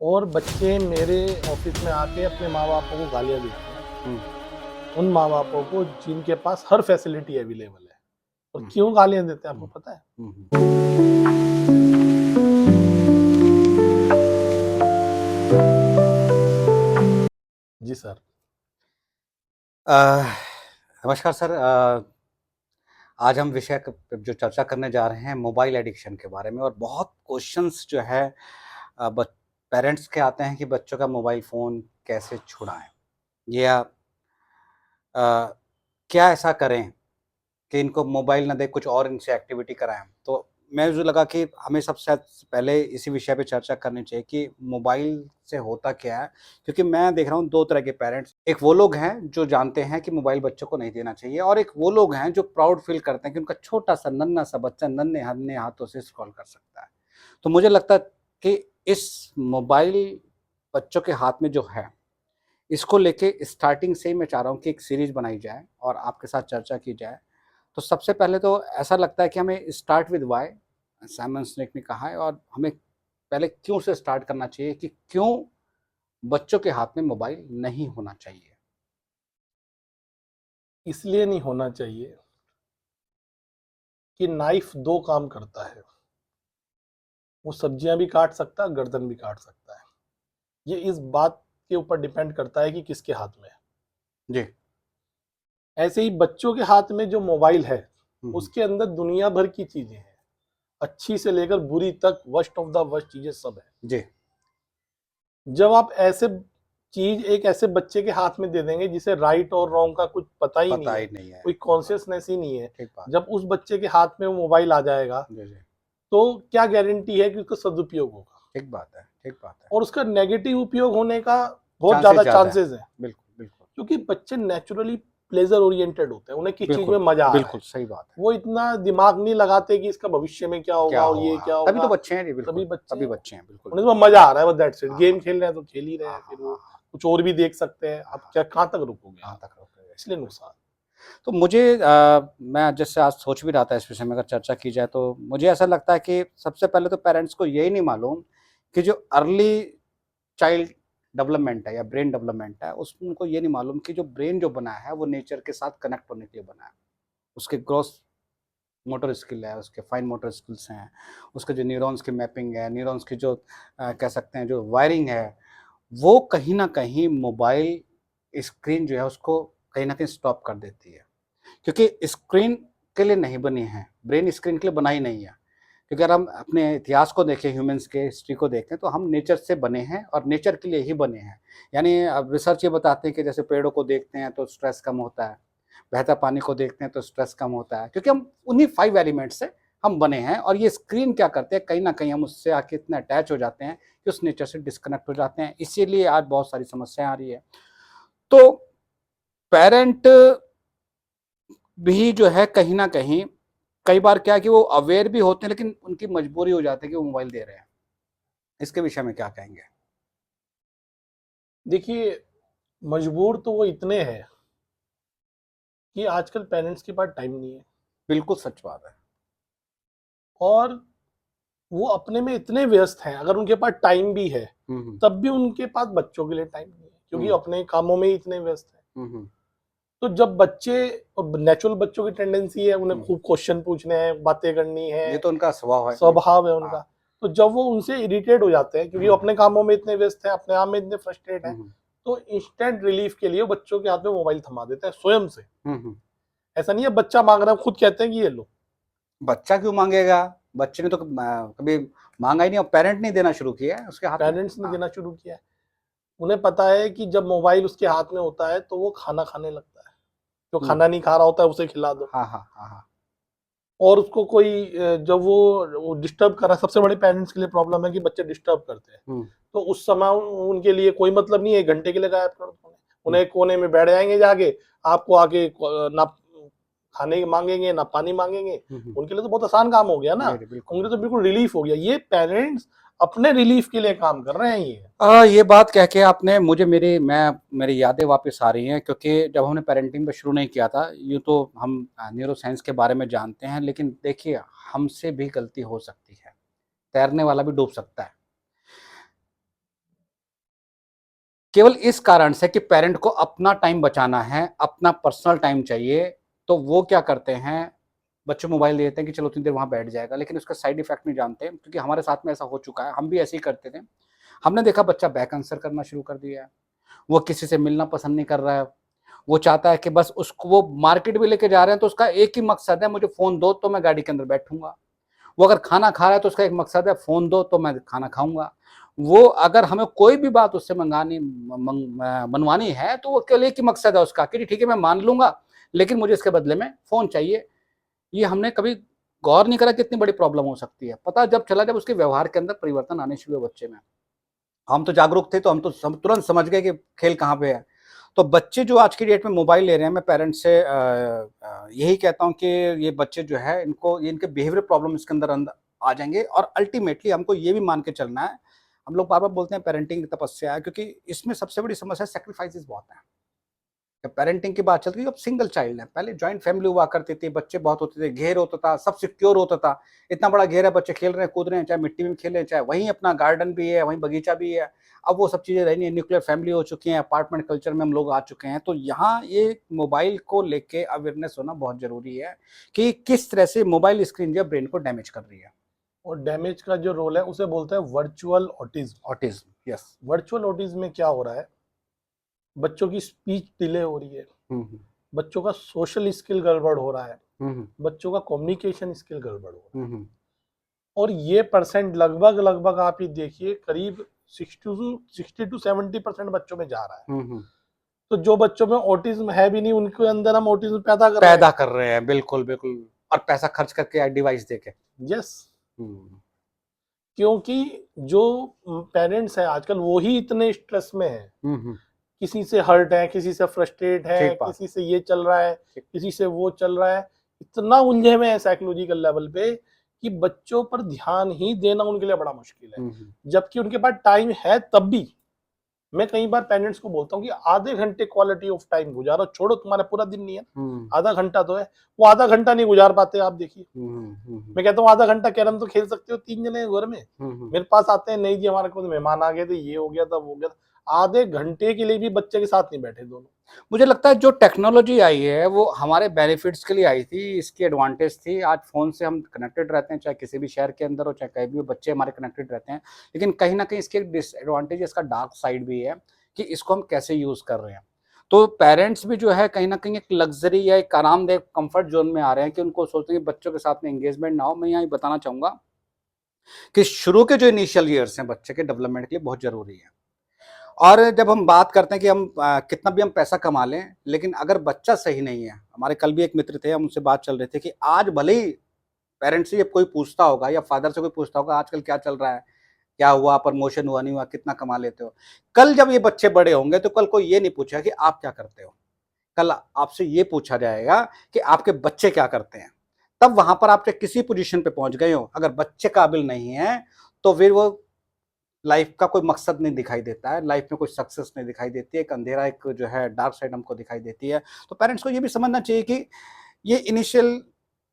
और बच्चे मेरे ऑफिस में आके अपने माँ बापों को गालियाँ देते हैं। उन माँ बापों को जिनके पास हर फैसिलिटी अवेलेबल है। और क्यों गालियाँ देते हैं आपको पता है? जी सर। अ, नमस्कार सर। आज हम विषय जो चर्चा करने जा रहे हैं मोबाइल एडिक्शन के बारे में, और बहुत क्वेश्चंस जो है पेरेंट्स के आते हैं कि बच्चों का मोबाइल फ़ोन कैसे छुड़ाएं, या क्या ऐसा करें कि इनको मोबाइल ना दें, कुछ और इनसे एक्टिविटी कराएं। तो मैं मुझे लगा कि हमें सबसे पहले इसी विषय पे चर्चा करनी चाहिए कि मोबाइल से होता क्या है, क्योंकि मैं देख रहा हूँ दो तरह के पेरेंट्स। एक वो लोग हैं जो जानते हैं कि मोबाइल बच्चों को नहीं देना चाहिए, और एक वो लोग हैं जो प्राउड फील करते हैं कि उनका छोटा सा नन्हा सा बच्चा नन्हे नन्हे हाथों से स्क्रॉल कर सकता है। तो मुझे लगता है कि इस मोबाइल बच्चों के हाथ में जो है, इसको लेके स्टार्टिंग से ही मैं चाह रहा हूँ कि एक सीरीज बनाई जाए और आपके साथ चर्चा की जाए। तो सबसे पहले तो ऐसा लगता है कि हमें स्टार्ट विद व्हाई, साइमन सिनेक ने कहा है, और हमें पहले क्यों से स्टार्ट करना चाहिए कि क्यों बच्चों के हाथ में मोबाइल नहीं होना चाहिए। इसलिए नहीं होना चाहिए कि नाइफ दो काम करता है। वो सब्जियां भी काट सकता है, गर्दन भी काट सकता है। ये इस बात के ऊपर डिपेंड करता है कि किसके हाथ में है। जी। ऐसे ही बच्चों के हाथ में जो मोबाइल है, हम्म। उसके अंदर दुनिया भर की चीजें हैं। अच्छी से लेकर बुरी तक, वर्स्ट ऑफ द वर्स्ट चीजें सब है। जी। जब आप ऐसे चीज एक ऐसे बच्चे के हाथ में दे देंगे जिसे राइट और रॉन्ग का कुछ पता ही नहीं पता है, ही नहीं है। कोई कॉन्शियसनेस ही नहीं है, ठीक बात। जब उस बच्चे के हाथ में वो मोबाइल आ जाएगा, जी जी। तो क्या गारंटी है कि उसका सदुपयोग होगा? ठीक बात है। ठीक बात है। और उसका नेगेटिव उपयोग होने का बहुत चांसेस ज्यादा ज्यादा है। चांसेस है। बिल्कुल बिल्कुल। क्योंकि बच्चे नेचुरली प्लेजर ओरिएंटेड होते हैं, उन्हें किस चीज बिल्कुल में मजा आ रहा है। बिल्कुल सही बात है। वो इतना दिमाग नहीं लगाते कि इसका भविष्य में क्या क्या होगा और ये होगा, क्या तभी तो होगा। बच्चे हैं जी। तभी बिल्कुल बच्चे तभी हैं, बच्चे हैं। बिल्कुल उन्हें बिल्कुल। तो मजा आ रहा है, बस दैट्स इट। हाँ गेम हाँ खेल रहे हैं तो खेल ही रहे हाँ हैं, फिर हाँ वो हाँ हाँ कुछ और भी देख सकते हैं। हाँ अब हाँ। क्या, कहाँ तक रुकोगे कहाँ आप? तक रोकेंगे, इसलिए सही बात है। नुकसान। तो मुझे मैं जैसे आज सोच भी रहा था इस विषय में अगर चर्चा की जाए, तो मुझे ऐसा लगता है कि सबसे पहले तो पेरेंट्स को यही नहीं मालूम कि जो अर्ली चाइल्ड डेवलपमेंट है या ब्रेन डेवलपमेंट है, उसमें उनको ये नहीं मालूम कि जो ब्रेन जो बना है वो नेचर के साथ कनेक्ट होने के लिए बना है। उसके ग्रॉस मोटर स्किल है, उसके फाइन मोटर स्किल्स हैं, उसके जो न्यूरॉन्स की मैपिंग है, न्यूरॉन्स की जो कह सकते हैं जो वायरिंग है, वो कहीं ना कहीं मोबाइल स्क्रीन जो है उसको कहीं ना कहीं स्टॉप कर देती है। क्योंकि स्क्रीन के लिए नहीं बनी है, ब्रेन स्क्रीन के लिए बना ही नहीं है। क्योंकि अगर हम अपने इतिहास को देखें, ह्यूमंस के हिस्ट्री को देखें, तो हम नेचर से बने हैं और नेचर के लिए ही बने हैं। यानी अब रिसर्च ये बताते हैं कि जैसे पेड़ों को देखते हैं तो स्ट्रेस कम होता है, बहता पानी को देखते हैं तो स्ट्रेस कम होता है, क्योंकि हम उन्हीं 5 एलिमेंट्स से हम बने हैं। और ये स्क्रीन क्या करते हैं, कहीं न कहीं हम उससे आके इतना अटैच हो जाते हैं कि उस नेचर से डिस्कनेक्ट हो जाते हैं। इसीलिए आज बहुत सारी समस्याएँ आ रही है। तो पेरेंट भी जो है कहीं न कहीं, कई बार क्या है कि वो अवेयर भी होते हैं, लेकिन उनकी मजबूरी हो जाती है कि वो मोबाइल दे रहे हैं। इसके विषय में क्या कहेंगे? देखिए, मजबूर तो वो इतने हैं कि आजकल पेरेंट्स के पास टाइम नहीं है। बिल्कुल सच बात है। और वो अपने में इतने व्यस्त हैं, अगर उनके पास टाइम भी है, हुँ, हुँ। तब भी उनके पास बच्चों के लिए टाइम नहीं है, क्योंकि हुँ, अपने कामों में ही इतने व्यस्त हैं। हुँ, हुँ, तो जब बच्चे, और नेचुरल बच्चों की टेंडेंसी है, उन्हें हुँ। खूब क्वेश्चन पूछने हैं, बातें करनी है, ये तो उनका स्वभाव है, बिल्कुल। स्वभाव है हाँ। उनका। तो जब वो उनसे इरिटेट हो जाते हैं, क्योंकि वो हुँ, अपने कामों में इतने व्यस्त हैं, अपने आप में इतने फ्रस्ट्रेट हैं, हुँ, हुँ, तो इंस्टेंट रिलीफ के लिए वो बच्चों के हाथ में मोबाइल थमा देते हैं स्वयं से। हुँ, हुँ। ऐसा नहीं है बच्चा मांग रहा है, खुद कहते हैं कि ये लो। बच्चा क्यों माँगेगा? बच्चे ने तो कभी माँगा ही नहीं, और पेरेंट ने देना शुरू किया है उसके हाथ में। पेरेंट्स ने हाँ। देना शुरू किया है। उन्हें पता है कि जब मोबाइल उसके हाथ में होता है तो वो खाना खाने लगता है। जो हुँ। खाना नहीं खा रहा होता है उसे खिला दो। हाँ, हाँ, हाँ, हाँ। और उसको कोई जब वो डिस्टर्ब कर रहा है, सबसे बड़ी पेरेंट्स के लिए प्रॉब्लम है कि बच्चे डिस्टर्ब करते हैं। हुँ, तो उस समय उनके लिए कोई मतलब नहीं है, 1 घंटे के लिए गायब कर दो उन्हें। हुँ, उन्हें एक कोने में बैठ जाएंगे जाके, आपको आके ना खाने मांगेंगे ना पानी मांगेंगे। हुँ, हुँ। उनके लिए तो बहुत आसान काम हो गया ना। जी, जी, बिल्कुल, उनके लिए तो बिल्कुल। बिल्कुल रिलीफ हो गया। ये पेरेंट्स अपने रिलीफ के लिए काम कर रहे हैं ये। ये बात कह के आपने मुझे मेरी यादें वापस आ रही हैं, क्योंकि जब हमने पेरेंटिंग पे शुरू नहीं किया था, यूँ तो हम न्यूरो साइंस के बारे में जानते हैं, लेकिन देखिए हमसे भी गलती हो सकती है। तैरने वाला भी डूब सकता है। केवल इस कारण से कि पेरेंट को अपना टाइम बचाना है, अपना पर्सनल टाइम चाहिए, तो वो क्या करते हैं, बच्चों को मोबाइल दे देते हैं कि चलो उतनी देर वहाँ बैठ जाएगा, लेकिन उसका साइड इफेक्ट नहीं जानते, क्योंकि हमारे साथ में ऐसा हो चुका है, हम भी ऐसे ही करते थे। हमने देखा बच्चा बैक आंसर करना शुरू कर दिया है, वो किसी से मिलना पसंद नहीं कर रहा है, वो चाहता है कि बस उसको, वो मार्केट भी लेके जा रहे हैं तो उसका एक ही मकसद है, मुझे फ़ोन दो तो मैं गाड़ी के अंदर बैठूँगा। वो अगर खाना खा रहा है तो उसका एक मकसद है, फ़ोन दो तो मैं खाना खाऊँगा। वो अगर हमें कोई भी बात उससे मनवानी है तो वो केवल एक ही मकसद है उसका कि ठीक है मैं मान लूँगा, लेकिन मुझे इसके बदले में फ़ोन चाहिए। ये हमने कभी गौर नहीं करा कि इतनी बड़ी प्रॉब्लम हो सकती है। पता जब चला जब उसके व्यवहार के अंदर परिवर्तन आने शुरू हुए बच्चे में। हम तो जागरूक थे तो हम तो तुरंत समझ गए कि खेल कहाँ पे है। तो बच्चे जो आज की डेट में मोबाइल ले रहे हैं, मैं पेरेंट्स से यही कहता हूँ कि ये बच्चे जो है इनको ये इनके बिहेवियर प्रॉब्लम इसके अंदर आ जाएँगे, और अल्टीमेटली हमको ये भी मान के चलना है। हम लोग बार-बार बोलते हैं पेरेंटिंग की तपस्या है, क्योंकि इसमें सबसे बड़ी समस्या सैक्रिफाइसेज़ बहुत हैं। जब पेरेंटिंग की बात चल रही है, अब सिंगल चाइल्ड है, पहले जॉइंट फैमिली हुआ करती थी, बच्चे बहुत होते थे, घेर होता था, सब सिक्योर होता था। इतना बड़ा घेर है, बच्चे खेल रहे हैं, कूद रहे हैं, चाहे मिट्टी में खेल रहे हैं, चाहे वहीं अपना गार्डन भी है, वहीं बगीचा भी है। अब वो सब चीज़ें रही नहीं है, न्यूक्लियर फैमिली हो चुकी हैं, अपार्टमेंट कल्चर में हम लोग आ चुके हैं। तो यहाँ ये मोबाइल को लेके अवेयरनेस होना बहुत ज़रूरी है कि किस तरह से मोबाइल स्क्रीन जो है ब्रेन को डैमेज कर रही है। और डैमेज का जो रोल है उसे बोलते हैं virtual autism. Autism, yes. Virtual autism में क्या हो रहा है, बच्चों की स्पीच डिले हो रही है, हुँ, हुँ। बच्चों का सोशल स्किल गड़बड़ हो रहा है, हुँ, हुँ। बच्चों का कम्युनिकेशन स्किल गड़बड़ हो रहा है। हुँ, हुँ। और ये परसेंट लगभग लगभग आप ये देखिए करीब 60 to 70% बच्चों में जा रहा है। हुँ, हुँ। तो जो बच्चों में ऑटिज्म है भी नहीं, उनके अंदर हम ऑटिज्म पैदा कर रहे पैदा हैं। कर रहे हैं, बिल्कुल, बिल्कुल, और पैसा खर्च करके डिवाइस देके। यस, हुँ। क्योंकि जो पेरेंट्स हैं आजकल वो ही इतने स्ट्रेस में हैं, हुँ, हुँ। किसी से हर्ट है, किसी से फ्रस्ट्रेट है, ठीक बात। किसी से ये चल रहा है, ठीक। किसी से वो चल रहा है, इतना उलझे हुए हैं साइकोलॉजिकल लेवल पे कि बच्चों पर ध्यान ही देना उनके लिए बड़ा मुश्किल है। हुँ, हुँ। जबकि उनके पास टाइम है तब भी। मैं कई बार पेरेंट्स को बोलता हूँ कि आधे घंटे क्वालिटी ऑफ टाइम गुजारो, छोड़ो तुम्हारा पूरा दिन नहीं है, हुँ। आधा घंटा तो है। वो आधा घंटा नहीं गुजार पाते, आप देखिए। हुँ, हुँ, हुँ, मैं कहता हूँ आधा घंटा कैरम तो खेल सकते हो, 3 जने हैं घर में। हुँ, हुँ। मेरे पास आते हैं, नहीं जी हमारे को मेहमान आ गए थे, ये हो गया था, वो हो गया था। आधे घंटे के लिए भी बच्चे के साथ नहीं बैठे दोनों। मुझे लगता है जो टेक्नोलॉजी आई है वो हमारे बेनिफिट्स के लिए आई थी, इसकी एडवांटेज थी। आज फ़ोन से हम कनेक्टेड रहते हैं, चाहे किसी भी शहर के अंदर हो, चाहे कहीं भी हो, बच्चे हमारे कनेक्टेड रहते हैं। लेकिन कहीं न कहीं इसकी एक डिसएडवांटेज, इसका डार्क साइड भी है कि इसको हम कैसे यूज़ कर रहे हैं। तो पेरेंट्स भी जो है कहीं न कहीं एक लग्ज़री या एक आरामदेह कम्फर्ट ज़ोन में आ रहे हैं कि उनको सोचते हैं कि बच्चों के साथ में एंगेजमेंट ना हो। मैं यहाँ ये बताना चाहूँगा कि शुरू के जो इनिशियल ईयर्स हैं बच्चे के डेवलपमेंट के लिए बहुत ज़रूरी है। और जब हम बात करते हैं कि हम कितना भी हम पैसा कमा लें, लेकिन अगर बच्चा सही नहीं है, हमारे कल भी एक मित्र थे, हम उनसे बात चल रही थी कि आज भले ही पेरेंट्स से जब कोई पूछता होगा या फादर से कोई पूछता होगा आजकल क्या चल रहा है, क्या हुआ, प्रमोशन हुआ, नहीं हुआ, कितना कमा लेते हो। कल जब ये बच्चे बड़े होंगे तो कल कोई ये नहीं पूछेगा कि आप क्या करते हो, कल आपसे ये पूछा जाएगा कि आपके बच्चे क्या करते हैं। तब वहां पर आप चाहे किसी पोजीशन पे पहुंच गए हो, अगर बच्चे काबिल नहीं है तो फिर वो लाइफ का कोई मकसद नहीं दिखाई देता है, लाइफ में कोई सक्सेस नहीं दिखाई देती है, एक अंधेरा, एक जो है डार्क साइड हमको दिखाई देती है। तो पेरेंट्स को ये भी समझना चाहिए कि ये इनिशियल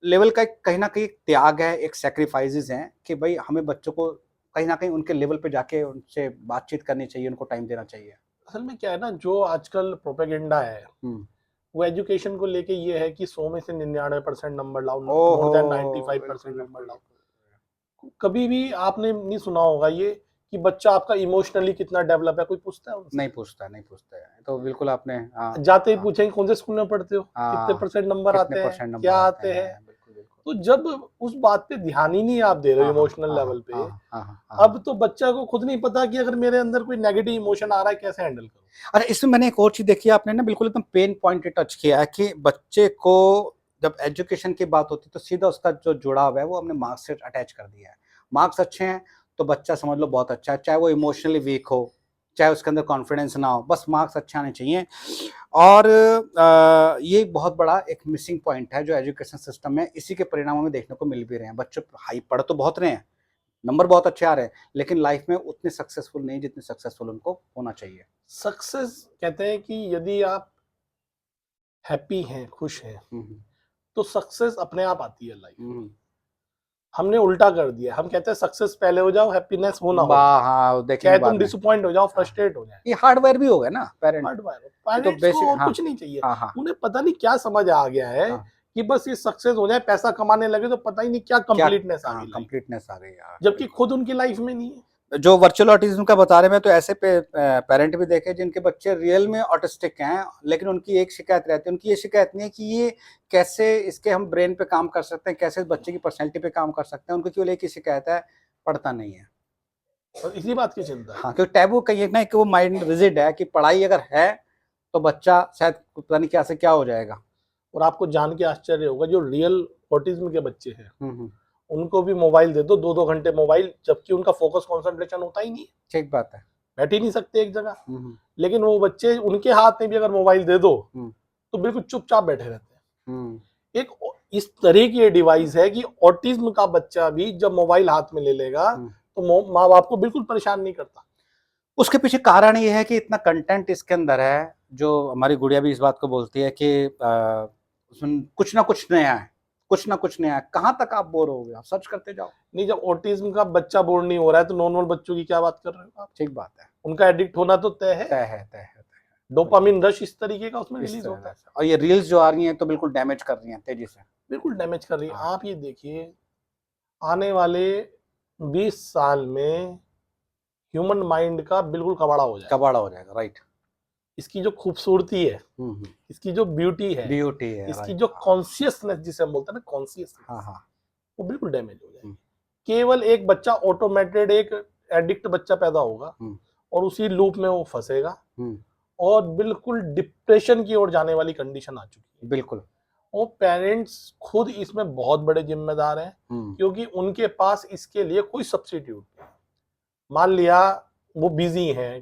लेवल का एक कहीं न कहीं एक त्याग है, एक सैक्रिफाइसेज़ हैं कि भई हमें बच्चों को कहीं न कहीं उनके लेवल पे जाके उनसे बातचीत करनी चाहिए, उनको टाइम देना चाहिए। असल में क्या है ना, जो आजकल प्रोपेगेंडा है हुँ। वो एजुकेशन को लेके ये है कि 100 में से 99% नंबर लाओ, मोर ओहो! देन 95% बिल्कुल, नंबर बिल्कुल, लाओ। बिल्कुल। कभी भी आपने नहीं सुना होगा ये कि बच्चा आपका इमोशनली कितना डेवलप है, कोई पूछता है उनसे? नहीं पूछता, नहीं पूछता है। तो बिल्कुल आपने हाँ, जाते ही हाँ, पूछेंगे कौन से स्कूल में पढ़ते हो, कितने हाँ, परसेंट नंबर कितने आते हैं, परसेंट क्या नंबर आते आते हैं। हैं? बिल्कुल, बिल्कुल। तो जब उस बात पे ध्यान ही नहीं आप दे रहे हो हाँ, हाँ, इमोशनल हाँ, हाँ, लेवल पे, हाँ, हाँ, हाँ, हाँ, हाँ। अब तो बच्चा को खुद नहीं पता कि अगर मेरे अंदर कोई नेगेटिव इमोशन आ रहा है कैसे हैंडल करूं। अच्छा, इसमें मैंने एक और चीज़ देखी है, आपने ना बिल्कुल एकदम पेन पॉइंट टच किया है कि बच्चे को जब एजुकेशन की बात होती है तो सीधा उसका जो जुड़ाव है वो हमने मार्क्स से अटैच कर दिया है। मार्क्स अच्छे हैं तो बच्चा समझ लो बहुत अच्छा है, चाहे वो इमोशनली वीक हो, चाहे उसके अंदर कॉन्फिडेंस ना हो, बस मार्क्स अच्छे आने चाहिए। और ये बहुत बड़ा एक मिसिंग पॉइंट है जो एजुकेशन सिस्टम में इसी के परिणामों में देखने को मिल भी रहे हैं। बच्चे हाई पढ़ तो बहुत रहे हैं, नंबर बहुत अच्छे आ रहे हैं, लेकिन लाइफ में उतने सक्सेसफुल नहीं जितने सक्सेसफुल उनको होना चाहिए। सक्सेस कहते हैं कि यदि आप हैप्पी हैं, खुश हैं, हुँ, हुँ। तो सक्सेस अपने आप आती है लाइफ में। हुँ, हमने उल्टा कर दिया, हम कहते हैं सक्सेस पहले हो जाओ, हैप्पीनेस वो ना हो, हाँ देखेंगे चाहे बाद तुम में। डिसअपॉइंट हो जाओ, फ्रस्ट्रेट हो जाए। ये हार्डवेयर भी हो गया ना पेरेंट, पेरेंट्स को बेसिक। और हाँ कुछ नहीं चाहिए, हाँ हाँ उन्हें पता नहीं क्या समझ आ गया है हाँ, कि बस ये सक्सेस हो जाए, पैसा कमाने लगे तो पता ही नहीं क्या क्या कंप्लीटनेस आ हाँ गई, कंप्लीटनेस आ गई यार, जबकि बिल्कुल। खुद उनकी लाइफ में नहीं है। जो वर्चुअल ऑटिज्म का बता रहे हैं, मैं तो ऐसे पेरेंट भी देखे जिनके बच्चे रियल में ऑटिस्टिक हैं, लेकिन उनकी एक शिकायत रहती है, उनकी ये शिकायत नहीं है कि ये कैसे इसके हम ब्रेन पे काम कर सकते हैं, कैसे इस बच्चे की पर्सनैलिटी पे काम कर सकते हैं, उनको केवल एक ही शिकायत है, पढ़ता नहीं है। और इसी बात की चिंता है। हाँ, क्योंकि टैबू कहीं ना कि वो माइंड रिजिड है कि पढ़ाई अगर है तो बच्चा शायद पता नहीं क्या से क्या हो जाएगा। और आपको जान के आश्चर्य होगा, जो रियल ऑटिज्म के बच्चे हैं हम्म, उनको भी मोबाइल दे दो, 2-2 घंटे मोबाइल, जबकि उनका फोकस कंसंट्रेशन होता ही नहीं है, ठीक बात है। बैठ ही नहीं सकते एक जगह। हम्म, लेकिन वो बच्चे, उनके हाथ में भी अगर मोबाइल दे दो हम्म, तो बिल्कुल चुपचाप बैठे रहते हैं। हम्म, एक इस तरह की ये डिवाइस है कि ऑटिज्म का बच्चा भी जब मोबाइल हाथ में ले लेगा तो माँ बाप को बिल्कुल परेशान नहीं करता। उसके पीछे कारण ये है कि इतना कंटेंट इसके अंदर है, जो हमारी गुड़िया भी इस बात को बोलती है कि उसमें कुछ ना कुछ नया है, कुछ ना कुछ नया है। कहाँ तक आप बोर हो गए, आप सर्च करते जाओ। नहीं, जब ऑटिज्म का बच्चा बोर नहीं हो रहा है तो नॉर्मल बच्चों की क्या बात कर रहे हो आप? ठीक बात है, उनका एडिक्ट होना तो तय है। तय है, तय है, तय है। डोपामिन रश इस तरीके का उसमें इस रिलीज तरह होता है, से। और ये रील्स जो आ रही हैं तो बिल्कुल डैमेज कर रही हैं तेजी से। बिल्कुल डैमेज कर रही है। हाँ। आप ये देखिए, आने वाले 20 साल में ह्यूमन माइंड का बिल्कुल कबाड़ा हो जाएगा। कबाड़ा हो जाएगा, राइट। इसकी जो खूबसूरती है, इसकी जो ब्यूटी है, ब्यूटी है, इसकी राइट। जो कॉन्शियसनेस जिसे हम बोलते हैं ना, कॉन्शियसनेस, हाँ हाँ वो बिल्कुल डैमेज हो जाएगी। केवल एक बच्चा ऑटोमेटेड एक एडिक्ट बच्चा पैदा होगा और उसी लूप में वो फंसेगा और बिल्कुल डिप्रेशन की ओर जाने वाली कंडीशन आ चुकी है। बिल्कुल। और पेरेंट्स खुद इसमें बहुत बड़े जिम्मेदार हैं, क्योंकि उनके पास इसके लिए कोई सब्स्टिट्यूट नहीं। मान लिया वो बिजी हैं,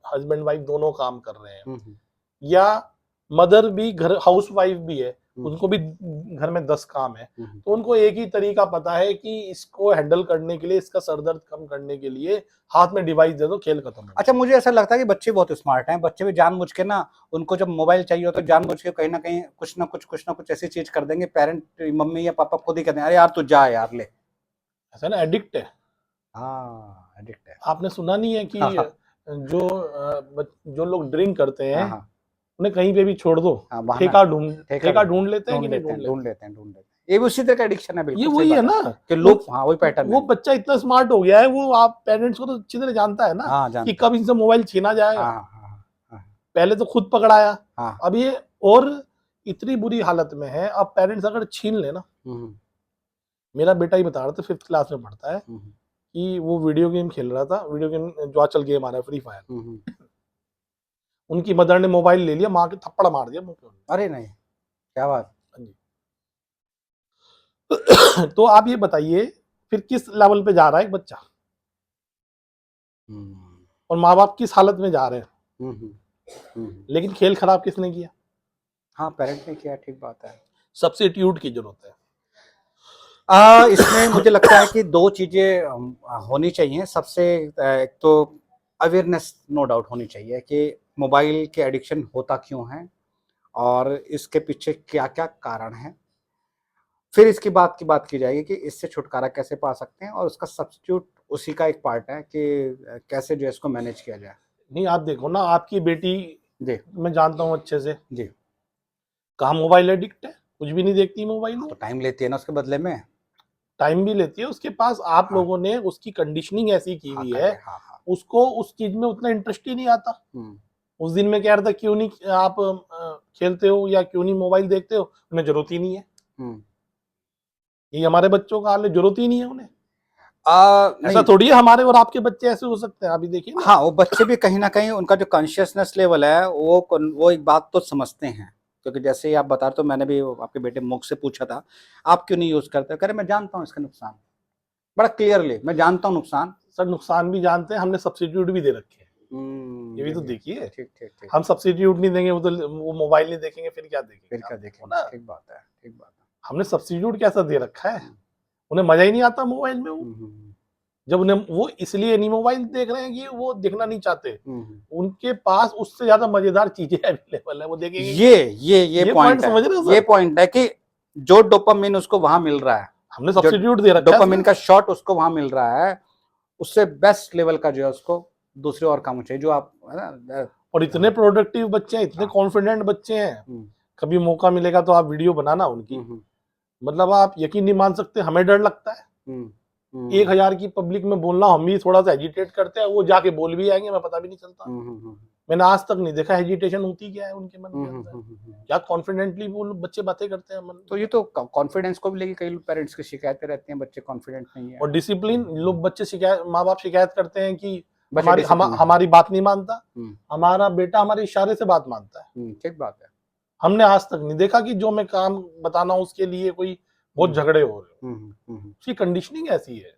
हस्बैंड वाइफ दोनों काम कर रहे हैं, या मदर भी घर हाउस वाइफ भी है, उनको भी घर में 10 काम है, तो उनको एक ही तरीका पता है कि इसको हैंडल करने के लिए, इसका सरदर्द कम करने के लिए हाथ में डिवाइस दे दो, खेल खत्म हो। अच्छा, मुझे ऐसा लगता है कि बच्चे बहुत स्मार्ट हैं, बच्चे भी जानबूझ के ना, उनको जब मोबाइल चाहिए हो तो जानबूझ के कहीं ना कहीं कुछ ना कुछ ऐसी चीज कर देंगे, पेरेंट मम्मी या पापा खुद ही कहते हैं, अरे यार तू जा यार ले। ऐसा ना, एडिक्ट है। हाँ, एडिक्ट है। आपने सुना नहीं है कि हाँ, जो लोग ड्रिंक करते हैं, हाँ, उन्हें कहीं पे भी छोड़ दो, हाँ, बहाना ठेका ढूंढ लेते हैं कि नहीं ढूंढ लेते? ढूंढ लेते हैं। ये भी उसी तरह का एडिक्शन है, ये बिल्कुल वही सही है बात ना कि लोग, हाँ वही पैटर्न वो है। बच्चा इतना स्मार्ट हो गया है, वो आप पेरेंट्स को तो अच्छी तरह जानता है ना, हाँ, कि जानते कब इनसे मोबाइल छीना जाएगा। हाँ हाँ हाँ पहले तो खुद पकड़ाया, हाँ। अब ये और इतनी बुरी हालत में है, अब पेरेंट्स अगर छीन लेना। मेरा बेटा ही बता रहा था, 5th क्लास में पढ़ता है, कि वो वीडियो गेम खेल रहा था, वीडियो गेम जो आजकल गेम आ रहा है फ्री फायर, उनकी मदर ने मोबाइल ले लिया, माँ के थप्पड़ मार दिया मुंह पे। अरे नहीं, क्या बात। तो आप ये बताइए, फिर किस लेवल पे जा रहा है एक बच्चा, और माँ बाप किस हालत में जा रहे हैं। लेकिन खेल खराब किसने किया? हाँ, पेरेंट ने किया, ठीक बात है। सब्स्टिट्यूट की जरूरत है। इसमें मुझे लगता है कि 2 चीजें होनी चाहिए। सबसे एक तो अवेयरनेस नो डाउट होनी चाहिए कि मोबाइल के एडिक्शन होता क्यों है और इसके पीछे क्या क्या कारण है। फिर इसकी बात की जाएगी कि इससे छुटकारा कैसे पा सकते हैं, और उसका सब्स्टिट्यूट उसी का एक पार्ट है कि कैसे जो है इसको मैनेज किया जाए। नहीं, आप देखो ना, आपकी बेटी जी, मैं जानता हूँ अच्छे से, जी। कहाँ मोबाइल एडिक्ट है, कुछ भी नहीं देखती मोबाइल में, तो टाइम लेती है ना उसके बदले में। टाइम भी लेती है उसके पास। आप हाँ, लोगों ने उसकी कंडीशनिंग ऐसी की हुई है, हाँ, हाँ। उसको उस चीज में उतना इंटरेस्ट ही नहीं आता। उस दिन में कह रहा था, क्यों नहीं आप खेलते हो या क्यों नहीं मोबाइल देखते हो? उन्हें जरूरत ही नहीं है। ये हमारे बच्चों का हाल है, जरूरत ही नहीं है उन्हें। ऐसा थोड़ी है हमारे और आपके बच्चे ऐसे हो सकते हैं, अभी देखिए ना। हाँ, वो बच्चे भी कहीं ना कहीं उनका जो कॉन्शियसनेस लेवल है वो एक बात तो समझते हैं, क्योंकि जैसे ही आप बता रहे, तो मैंने भी आपके बेटे मुख से पूछा था, आप क्यों नहीं यूज करते? कह रहे मैं जानता हूँ इसका नुकसान, बड़ा क्लियरली, मैं जानता हूँ नुकसान। सर, नुकसान भी जानते हैं, हमने सब्स्टिट्यूट भी दे रखे हैं। ये भी तो देखिए। ठीक। हम सब्स्टिट्यूट नहीं देंगे, वो मोबाइल नहीं देखेंगे, फिर क्या देखेंगे? फिर क्या देखेंगे? ठीक बात है। हमने सब्स्टिट्यूट कैसा दे रखा है, उन्हें मजा ही नहीं आता मोबाइल में। वो जब उन्हें, वो इसलिए नहीं मोबाइल देख रहे हैं कि वो देखना नहीं चाहते, उनके पास उससे ज्यादा मजेदार चीजें अवेलेबल है, वो देखेंगे। ये पॉइंट समझ रहे हो? ये पॉइंट है कि जो डोपामिन उसको वहां मिल रहा है, हमने सब्स्टिट्यूट दे रखा है, डोपामिन का शॉट उसको वहां मिल रहा है, उससे बेस्ट लेवल का जो है उसको दूसरे और काम चाहिए जो आप है ना। और इतने प्रोडक्टिव बच्चे हैं, इतने कॉन्फिडेंट बच्चे हैं, कभी मौका मिलेगा तो आप वीडियो बनाना उनकी, मतलब आप यकीन नहीं मान सकते, हमें डर लगता है 1000 की पब्लिक में बोलना, हम भी थोड़ा सा हेजिटेट करते हैं, वो जाके बोल भी आएंगे, हमें पता भी नहीं चलता। मैंने आज तक नहीं देखा हेजिटेशन होती क्या है उनके मन के अंदर, क्या कॉन्फिडेंटली वो बच्चे बातें करते हैं मन। तो ये तो कॉन्फिडेंस को भी लेके कई पेरेंट्स की शिकायतें रहती हैं, बच्चे कॉन्फिडेंट नहीं है। और डिसिप्लिन, लोग बच्चे शिकायत, माँ बाप शिकायत करते हैं कि बच्चे हमारी discipline नहीं हमारी बात नहीं मानता, हमारा बेटा हमारे इशारे से बात मानता है। ठीक बात है। हमने आज तक नहीं देखा कि जो मैं काम बताना उसके लिए कोई बहुत झगड़े हो रहे हो। उसकी कंडीशनिंग ऐसी है,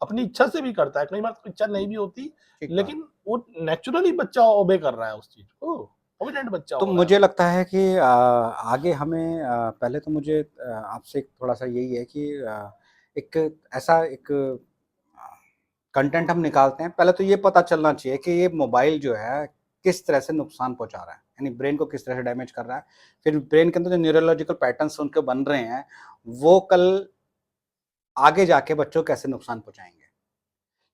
अपनी इच्छा से भी करता है, कई बार तो इच्छा नहीं भी होती, लेकिन वो नेचुरली बच्चा ओबे कर रहा है उस चीज को, ओबीडेंट बच्चा तो हो रहा मुझे है। लगता है कि आगे हमें पहले तो मुझे आपसे थोड़ा सा यही है कि एक ऐसा एक कंटेंट हम निकालते हैं, पहले तो ये पता चलना चाहिए कि ये मोबाइल जो है किस तरह से नुकसान पहुंचा रहा है, यानी ब्रेन को किस तरह से डैमेज कर रहा है, फिर ब्रेन के अंदर जो न्यूरोलॉजिकल पैटर्न्स उनके बन रहे हैं वो कल आगे जाके बच्चों को कैसे नुकसान पहुंचाएंगे।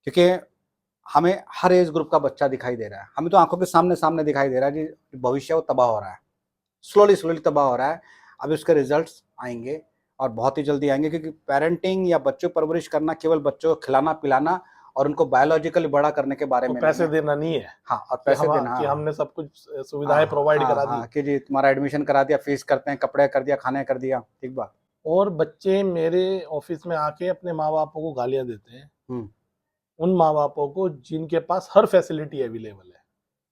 क्योंकि हमें हर एज ग्रुप का बच्चा दिखाई दे रहा है, हमें तो आंखों के सामने सामने दिखाई दे रहा है कि भविष्य वो तबाह हो रहा है, स्लोली तबाह हो रहा है। अभी उसके रिजल्ट्स आएंगे और बहुत ही जल्दी आएंगे, क्योंकि पेरेंटिंग या बच्चों परवरिश करना केवल बच्चों को खिलाना पिलाना और उनको बायोलॉजिकली बड़ा करने के बारे तो में पैसे नहीं है। देना नहीं है, हाँ, और पैसे देना, कि हमने सब कुछ सुविधाएं प्रोवाइड करा दी कि जी तुम्हारा एडमिशन करा दिया, फीस करते हैं, कपड़े कर दिया, खाने कर दिया, ठीक बात। और बच्चे मेरे ऑफिस में आके अपने माँ बापों को गालियां देते हैं, उन माँ बापों को जिनके पास हर फैसिलिटी अवेलेबल है।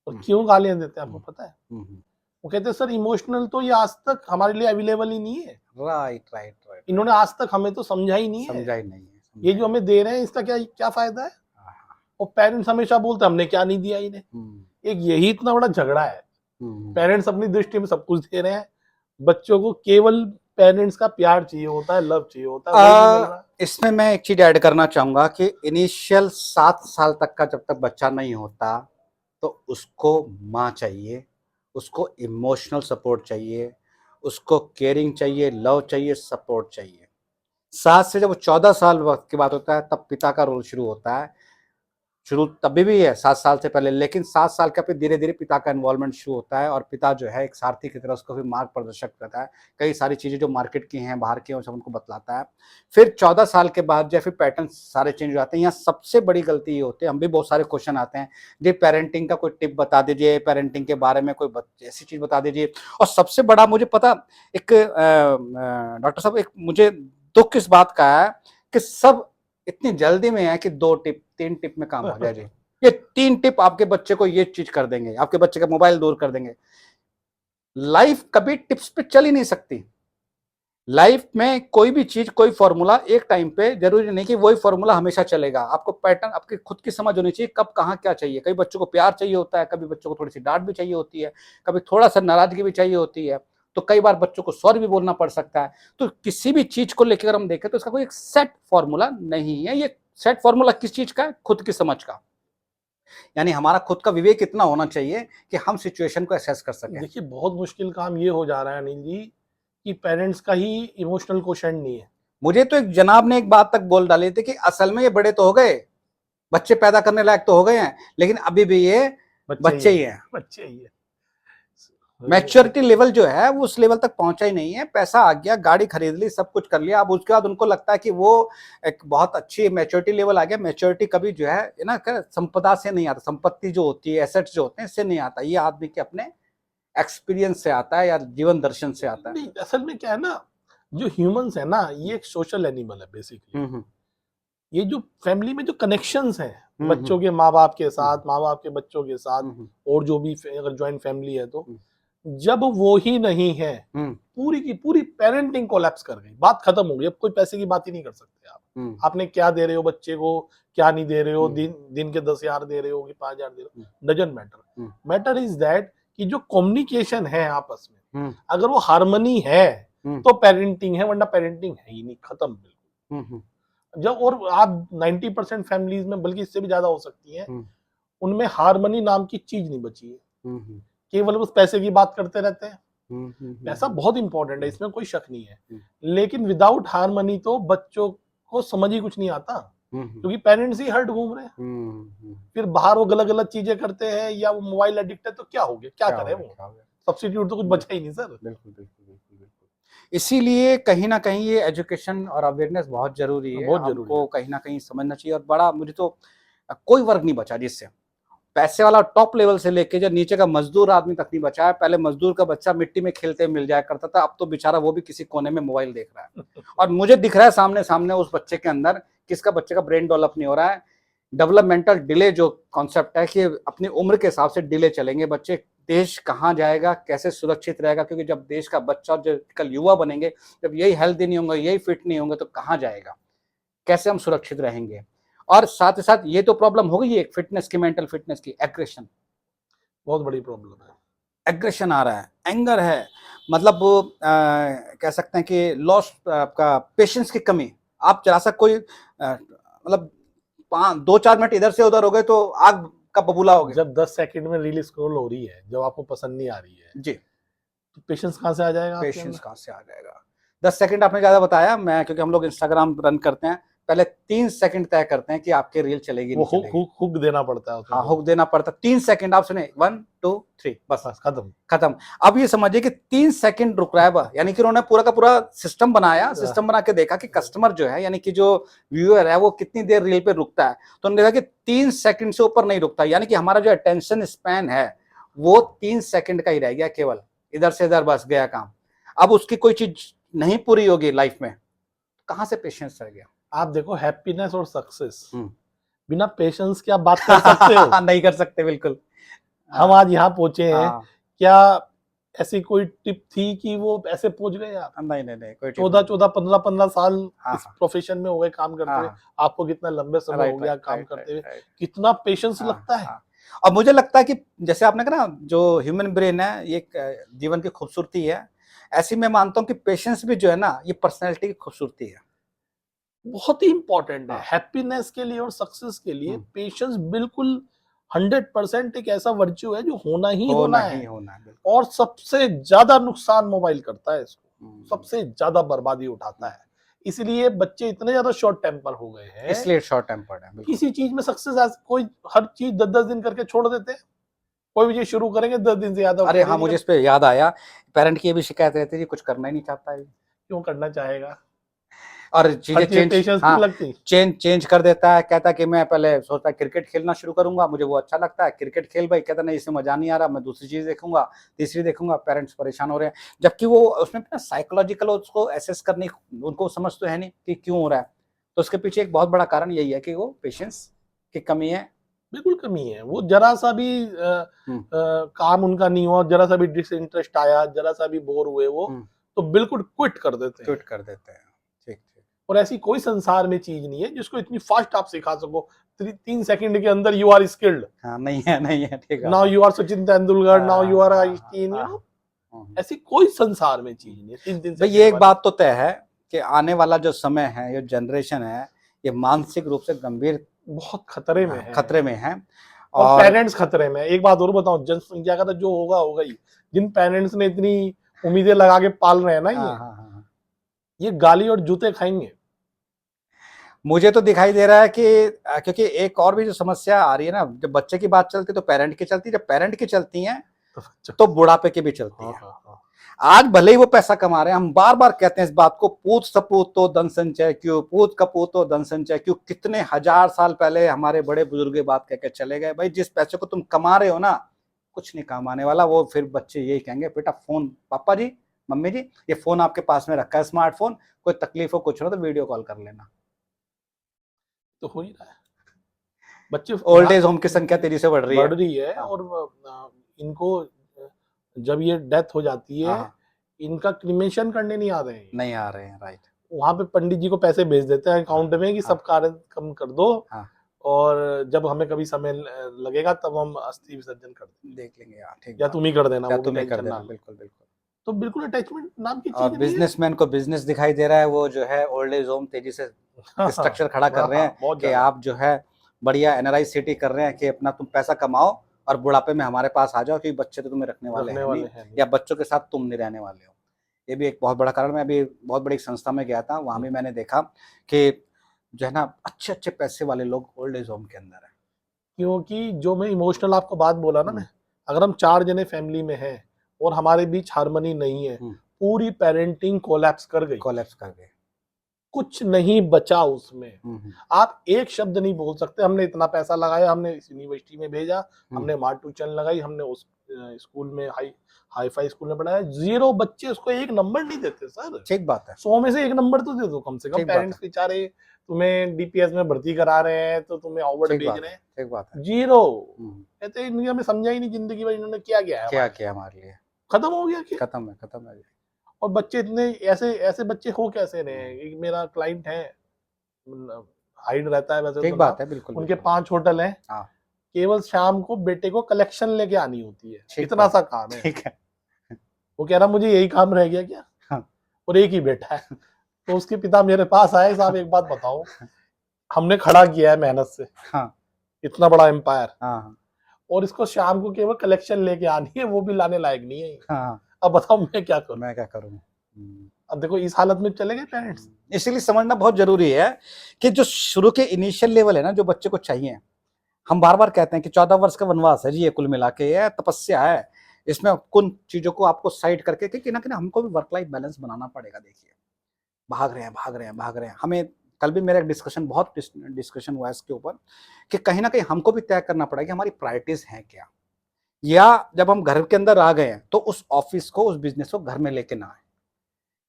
और क्यों गालियां देते हैं आपको पता है? वो कहते हैं सर इमोशनल तो ये आज तक हमारे लिए अवेलेबल ही नहीं है। राइट। इन्होंने आज तक हमें तो समझा ही नहीं है, ये जो हमें दे रहे हैं इसका क्या क्या फायदा है। और पेरेंट्स हमेशा बोलते हैं हमने क्या नहीं दिया इन्हें। एक यही इतना बड़ा झगड़ा है, पेरेंट्स अपनी दृष्टि में सब कुछ दे रहे हैं, बच्चों को केवल पेरेंट्स का प्यार चाहिए होता है, लव चाहिए होता है, वही नहीं मिल रहा। इसमें मैं एक चीज ऐड करना चाहूंगा कि इनिशियल 7 साल तक का जब तक बच्चा नहीं होता तो उसको माँ चाहिए, उसको इमोशनल सपोर्ट चाहिए, उसको केयरिंग चाहिए, लव चाहिए, सपोर्ट चाहिए। 7 से जब वो 14 साल वक्त की बात होता है तब पिता का रोल शुरू होता है। शुरू तभी भी है 7 साल से पहले, लेकिन 7 साल का फिर धीरे धीरे पिता का इन्वॉल्वमेंट शुरू होता है और पिता जो है एक सारथी की तरह उसको भी मार्ग प्रदर्शक करता है, कई सारी चीजें जो मार्केट की हैं, बाहर की हैं, सब उनको बतलाता है। फिर 14 साल के बाद जो फिर पैटर्न सारे चेंज हो जाते हैं। यहाँ सबसे बड़ी गलती ये होती है, हम भी बहुत सारे क्वेश्चन आते हैं जी पेरेंटिंग का कोई टिप बता दीजिए, पेरेंटिंग के बारे में कोई ऐसी चीज बता दीजिए। और सबसे बड़ा मुझे पता एक डॉक्टर साहब, एक मुझे दुख इस बात का है कि सब इतनी जल्दी में है कि 2 टिप 3 टिप में काम हो जाए जी। ये 3 टिप आपके बच्चे को ये चीज कर देंगे, आपके बच्चे का मोबाइल दूर कर देंगे। लाइफ कभी टिप्स पे चल ही नहीं सकती। लाइफ में कोई भी चीज, कोई फॉर्मूला एक टाइम पे जरूरी नहीं कि वही फॉर्मूला हमेशा चलेगा। आपको पैटर्न आपकी खुद की समझ होनी चाहिए, कब कहाँ क्या चाहिए। कई बच्चों को प्यार चाहिए होता है, कभी बच्चों को थोड़ी सी डांट भी चाहिए होती है, कभी थोड़ा सा नाराजगी भी चाहिए होती है, तो कई बार बच्चों को सॉरी भी बोलना पड़ सकता है। तो किसी भी चीज को लेकर हम देखें तो इसका कोई एक सेट फॉर्मूला नहीं है। ये सेट फॉर्मूला किस चीज का है? खुद की समझ का। यानी हमारा खुद का विवेक इतना होना चाहिए कि हम सिचुएशन को असेस कर सकें। देखिए बहुत मुश्किल काम ये हो जा रहा है अनिल जी कि पेरेंट्स का ही इमोशनल क्वोशंट नहीं है। मुझे तो एक जनाब ने एक बात तक बोल डाली थी कि असल में ये बड़े तो हो गए, बच्चे पैदा करने लायक तो हो गए हैं, लेकिन अभी भी ये बच्चे ही हैं। बच्चे ही है। मैच्योरिटी लेवल जो है वो उस लेवल तक पहुंचा ही नहीं है। पैसा आ गया, गाड़ी खरीद ली, सब कुछ कर लिया, अब उसके बाद उनको लगता है कि वो एक बहुत अच्छी मैच्योरिटी लेवल आ गया। मैच्योरिटी कभी जो है ना संपदा से नहीं आता, संपत्ति जो होती है, एसेट्स जो होते हैं, इससे नहीं आता। ये आदमी के अपने एक्सपीरियंस से आता है या जीवन दर्शन से आता है। नहीं, असल में क्या है ना, जो ह्यूमंस है ना, ये एक सोशल एनिमल है बेसिकली। ये जो फैमिली में जो कनेक्शंस हैं बच्चों के माँ बाप के साथ, माँ बाप के बच्चों के साथ, और जो भी अगर जॉइंट फैमिली है तो जब वो ही नहीं है, पूरी की पूरी पेरेंटिंग कोलैप्स कर गई, बात खत्म हो गई। अब कोई पैसे की बात ही नहीं कर सकते आप। आपने क्या दे रहे हो बच्चे को, क्या नहीं दे रहे हो, दिन के 10,000 दे रहे हो कि 5,000 दे रहे हो, doesn't matter. Matter is that कि जो कम्युनिकेशन है आपस में, अगर वो हार्मनी है तो पेरेंटिंग है, वरना पेरेंटिंग है ही नहीं, खत्म बिल्कुल। जब और आप 90% फैमिलीज में, बल्कि इससे भी ज्यादा हो सकती है, उनमें हार्मनी नाम की चीज नहीं बची है। केवल बस पैसे की बात करते रहते हैं, पैसा बहुत इंपॉर्टेंट है, इसमें कोई शक नहीं है, लेकिन विदाउट हार्मनी तो बच्चों को समझ ही कुछ नहीं आता, क्योंकि पेरेंट्स ही हर्ट घूम रहे हैं। फिर बाहर वो गलत गलत चीजें करते हैं या वो मोबाइल एडिक्ट है, तो क्या हो गया, क्या करे वो, सब्स्टिट्यूट तो कुछ बचा ही नहीं सर। बिल्कुल बिल्कुल बिल्कुल बिल्कुल। इसीलिए कहीं ना कहीं ये एजुकेशन और अवेयरनेस बहुत जरूरी है, बहुत जरूरी हमको कहीं ना कहीं समझना चाहिए। और बड़ा मुझे तो कोई वर्ग नहीं बचा जिससे पैसे वाला टॉप लेवल से लेके जो नीचे का मजदूर आदमी तक नहीं बचा है। पहले मजदूर का बच्चा मिट्टी में खेलते मिल जाया करता था, अब तो बेचारा वो भी किसी कोने में मोबाइल देख रहा है। और मुझे दिख रहा है सामने सामने उस बच्चे के अंदर किसका बच्चे का ब्रेन डेवलप नहीं हो रहा है। डेवलपमेंटल डिले जो कॉन्सेप्ट है कि अपनी उम्र के हिसाब से डिले चलेंगे बच्चे, देश कहाँ जाएगा, कैसे सुरक्षित रहेगा, क्योंकि जब देश का बच्चा जो कल युवा बनेंगे, जब यही हेल्दी नहीं होंगे, यही फिट नहीं होंगे, तो कहाँ जाएगा, कैसे हम सुरक्षित रहेंगे। और साथ ही साथ ये तो प्रॉब्लम हो गई एक फिटनेस की, मेंटल फिटनेस की, एग्रेशन बहुत बड़ी प्रॉब्लम है। एग्रेशन आ रहा है, एंगर है, मतलब कह सकते हैं कि लॉस आपका पेशेंस की कमी। आप जरा सा कोई मतलब 2-4 मिनट इधर से उधर हो गए तो आग का बबूला हो गया। जब 10 सेकंड में रील स्क्रॉल हो रही है, जब आपको पसंद नहीं आ रही है जी, तो पेशेंस कहाँ से आ जाएगा? पेशेंस कहाँ से आ जाएगा? 10 सेकंड आपने ज्यादा बताया, मैं क्योंकि हम लोग इंस्टाग्राम रन करते हैं, पहले 3 सेकंड तय करते हैं कि आपके रील चलेगी वो नहीं चलेगी। हुक देना पड़ता है उसमें। हाँ, हुक देना पड़ता, 3 सेकंड आप सुने, 1 2 3 बस खत्म। खत्म। अब ये समझिए कि 3 सेकंड रुक रहा है, यानी कि उन्होंने पूरा का पूरा सिस्टम बनाया, सिस्टम बना के देखा कि कस्टमर जो है, यानी कि जो व्यूअर है, वो कितनी देर रील पे रुकता है। तो उन्होंने देखा कि 3 सेकंड से ऊपर नहीं रुकता, यानी कि हमारा जो अटेंशन स्पैन है वो 3 सेकंड का ही रह गया, केवल इधर से इधर बस गया काम। अब उसकी कोई चीज नहीं पूरी होगी लाइफ में, कहां से पेशेंस रह गया? आप देखो, हैप्पीनेस और सक्सेस बिना पेशेंस के आप बात कर सकते हो? नहीं कर सकते, बिल्कुल। हम आज यहाँ पहुंचे हैं, क्या ऐसी कोई टिप थी कि वो ऐसे पहुंच गए आप? नहीं नहीं नहीं, कोई 14-15 साल इस प्रोफेशन में हो गए काम करते हुए, आपको कितना लंबे समय हो गया काम करते हुए, कितना पेशेंस लगता है। और मुझे लगता है कि जैसे आपने कहा ना, जो ह्यूमन ब्रेन है ये जीवन की खूबसूरती है, ऐसी मैं मानता हूँ कि पेशेंस भी जो है ना, ये पर्सनैलिटी की खूबसूरती है, बहुत ही इंपॉर्टेंट है हैप्पीनेस के लिए और सक्सेस के लिए। पेशेंस बिल्कुल 100% एक ऐसा वर्च्यू है जो होना ही होना है। और सबसे ज्यादा नुकसान मोबाइल करता है इसको, सबसे ज्यादा बर्बादी उठाता है। इसलिए बच्चे इतने ज्यादा शॉर्ट टेम्पर हो गए हैं, इसलिए शॉर्ट टेम्पर्ड है। किसी चीज में सक्सेस, कोई हर चीज 10-10 दिन करके छोड़ देते हैं, कोई भी चीज शुरू करेंगे 10 दिन से ज्यादा। अरे हाँ, मुझे इस पे याद आया, पेरेंट की ये भी शिकायत रहती है, कुछ करना ही नहीं चाहता है। क्यों करना चाहेगा? और चीजें चेंज कर देता है, कहता है कि मैं पहले सोचता है क्रिकेट खेलना शुरू करूंगा, मुझे वो अच्छा लगता है, क्रिकेट खेल भाई, कहता नहीं इसमें मजा नहीं आ रहा, मैं दूसरी चीज देखूंगा, तीसरी देखूंगा। पेरेंट्स परेशान हो रहे हैं, जबकि वो उसमें साइकोलॉजिकल उसको एसेस करने, उनको समझ तो है नहीं कि क्यों हो रहा है। तो उसके पीछे एक बहुत बड़ा कारण यही है कि वो पेशेंस की कमी है। बिल्कुल कमी है। वो जरा सा भी काम उनका नहीं हुआ, जरा सा भी डिसइंटरेस्ट आया, जरा सा भी बोर हुए वो, तो बिल्कुल क्विट कर देते हैं। ठीक। और ऐसी कोई संसार में चीज नहीं है जिसको इतनी फास्ट आप सिखा सको, 3 सेकंड के अंदर यू आर स्किल्ड। नहीं है, ठीक है। Now you are Sachin Tendulkar, now you are Einstein, you know, ऐसी कोई संसार में चीज नहीं है। 3 से ये एक बात तो तय है कि आने वाला जो समय है, ये जनरेशन है, ये मानसिक रूप से गंभीर बहुत खतरे में है। और पेरेंट्स खतरे में। एक बात और बताऊं, जनसंख्या का तो जो होगा ही, जिन पेरेंट्स ने इतनी उम्मीदें लगा के पाल रहे हैं ना, ये गाली और जूते खाएंगे। मुझे तो दिखाई दे रहा है कि क्योंकि एक और भी जो समस्या आ रही है ना, जब बच्चे की बात चलती है तो पेरेंट की चलती है, जब पेरेंट की चलती है तो बुढ़ापे की भी चलती है। आज भले ही वो पैसा कमा रहे हैं, हम बार बार कहते हैं इस बात को, पूत सपूत तो धन संचय क्यों, पूत कपूत तो धन संचय क्यों। कितने हजार साल पहले हमारे बड़े बुजुर्ग बात कह के चले गए, भाई जिस पैसे को तुम कमा रहे हो ना, कुछ नहीं काम आने वाला। वो फिर बच्चे यही कहेंगे, बेटा फोन, पापा जी मम्मी जी ये फोन आपके पास में रखा है, स्मार्टफोन, कोई तकलीफ हो कुछ हो तो वीडियो कॉल कर लेना। तो हो ही रहा है, बच्चे ओल्ड एज होम की संख्या तेजी से बढ़ रही है। और इनको जब ये डेथ हो जाती है, इनका क्रिमेशन करने नहीं आ रहे हैं, राइट। वहां पे पंडित जी को पैसे भेज देते हैं अकाउंट में कि सब कार्य कम कर दो, और जब हमें कभी समय लगेगा तब हम अस्थि विसर्जन कर देख लेंगे, ठीक, या तुम ही कर देना, वो भी कर देना। बिल्कुल। तो बिल्कुल अटैचमेंट नाम की चीज नहीं है। बिजनेसमैन को बिजनेस दिखाई दे रहा है, वो जो है ओल्ड एज होम तेजी से स्ट्रक्चर खड़ा कर रहे हैं कि आप जो है बढ़िया एनआरआई सिटी कर रहे हैं कि अपना तुम पैसा कमाओ और बुढ़ापे में हमारे पास आ जाओ कि बच्चे तो तुम्हें रखने वाले हैं नहीं, हैं नहीं। या बच्चों के साथ तुम नहीं रहने वाले हो। ये भी एक बहुत बड़ा कारण। मैं अभी बहुत बड़ी संस्था में गया था, वहां भी मैंने देखा कि जो है ना अच्छे अच्छे पैसे वाले लोग ओल्ड एज होम के अंदर है। क्योंकि जो मैं इमोशनल आपको बात बोला ना, मैं अगर हम 4 जने फैमिली में हैं और हमारे बीच हार्मनी नहीं है, पूरी पेरेंटिंग कोलैप्स कर गई, कुछ नहीं बचा उसमें। आप एक शब्द नहीं बोल सकते, हमने इतना पैसा लगाया, हमने इस यूनिवर्सिटी में भेजा, हमने वहां ट्यूशन लगाई, हमने उस स्कूल में हाई फाई स्कूल में पढ़ाया, 0 बच्चे उसको एक नंबर नहीं देते सर। ठीक बात है। 100 में से एक नंबर तो दे दो कम से कम। पेरेंट्स बेचारे तुम्हें डीपीएस में भर्ती करा रहे हैं तो तुम्हें ऑवर्ड भेज रहे हैं, ठीक बात है। 0। कहते इंडिया में समझा ही नहीं जिंदगी भर इन्होंने क्या किया हमारे लिए। खत्म हो गया, क्या खत्म है। और बच्चे इतने ऐसे बच्चे हो कैसे रहे हैं। एक मेरा क्लाइंट है, हाइड रहता है वैसे, ठीक बात है, बिल्कुल। उनके 5 होटल हैं, केवल शाम को बेटे को कलेक्शन लेके आनी होती है, इतना सा काम है। ठीक है। वो कह रहा मुझे यही काम रह गया क्या? और एक ही बेटा है। तो उसके पिता मेरे पास आए, साहब एक बात बताओ, हमने खड़ा किया है मेहनत से इतना बड़ा एम्पायर, और इसको शाम को केवल कलेक्शन लेके आनी है, वो भी लाने लायक नहीं है। अब बताओ मैं क्या करूं? अब देखो इस हालत में चले गए पेरेंट्स। इसीलिए समझना बहुत जरूरी है कि जो शुरू के इनिशियल लेवल है ना, जो बच्चे को चाहिए, हम बार बार कहते हैं कि 14 वर्ष का वनवास है जी, ये कुल मिला के ये तपस्या है। इसमें कुछ चीजों को आपको साइड करके कि ना हमको भी वर्क लाइफ बैलेंस बनाना पड़ेगा। देखिए भाग रहे हैं। हमें कल भी मेरा डिस्कशन हुआ इसके ऊपर कि कहीं ना कहीं हमको भी तय करना पड़ेगा कि हमारी प्रायोरिटीज हैं क्या, या जब हम घर के अंदर आ गए हैं तो उस ऑफिस को, उस बिजनेस को घर में लेके ना आए।